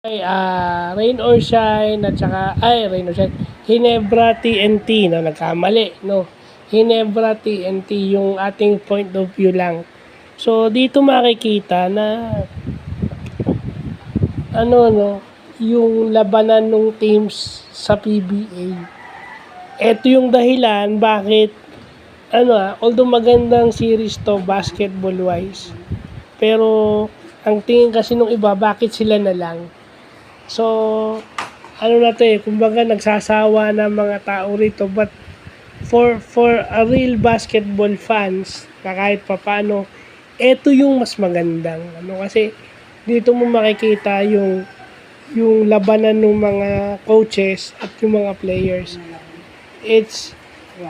Rain or Shine at saka, Rain or Shine, Hinebra TNT, no, nagkamali, no. Hinebra TNT yung ating point of view lang. So, dito makikita na, no, yung labanan ng teams sa PBA. Ito yung dahilan bakit, although magandang series to basketball-wise, pero, ang tingin kasi nung iba, bakit sila na lang? So, kumbaga nagsasawa na mga tao rito, but for a real basketball fans, na kahit papano, eto yung mas magandang, kasi dito mo makikita yung labanan ng mga coaches at yung mga players.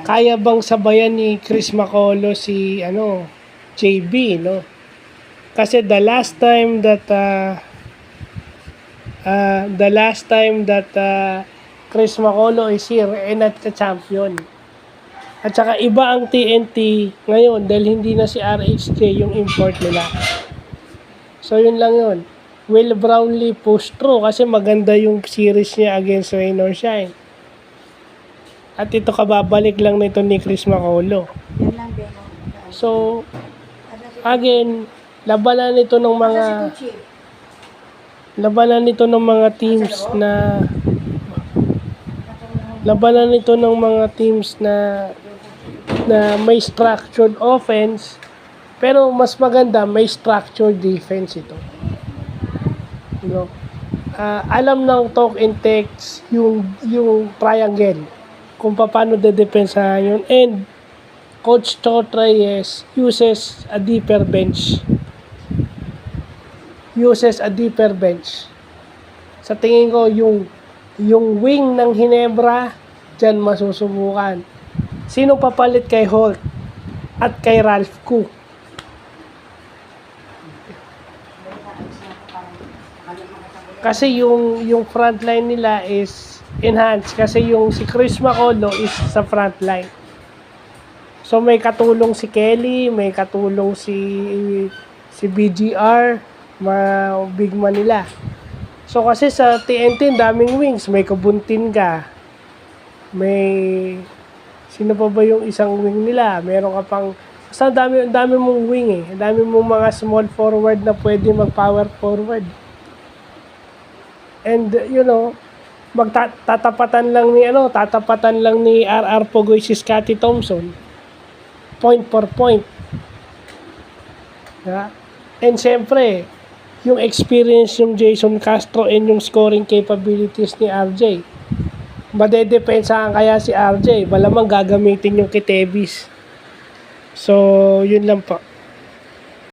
Kaya bang sabayan ni Chris Makolo si, JB, no? Kasi the last time that Chris Makolo is here not the champion. At saka iba ang TNT ngayon dahil hindi na si RHJ yung import nila. So yun lang yun. Will Brownlee push through kasi maganda yung series niya against Rain or Shine. At ito kababalik lang nito ni Chris Makolo. So again, labanan nito ng teams na may structured offense, pero mas maganda may structured defense ito. Alam ng talk and text yung triangle kung paano dedepensahan yun, and Coach Chot Reyes uses a deeper bench. Sa tingin ko, yung wing ng Hinebra, dyan masusubukan. Sino papalit kay Holt at kay Ralph Koo? Kasi yung frontline nila is enhanced kasi yung si Chris Makolo is sa frontline. So may katulong si Kelly, may katulong si BGR, mga big man nila. So kasi sa TNT daming wings, may Kabuntin ka. May sino pa ba yung isang wing nila? Meron ka pang basta dami mong wing eh. Dami mong mga small forward na pwede mag-power forward. And tatapatan lang ni RR Pogoy si Scottie Thompson. Point for point. And syempre, yung experience yung Jason Castro and yung scoring capabilities ni RJ. Madedepensahan kaya si RJ, malamang gagamitin yung Kitevis. So, yun lang po.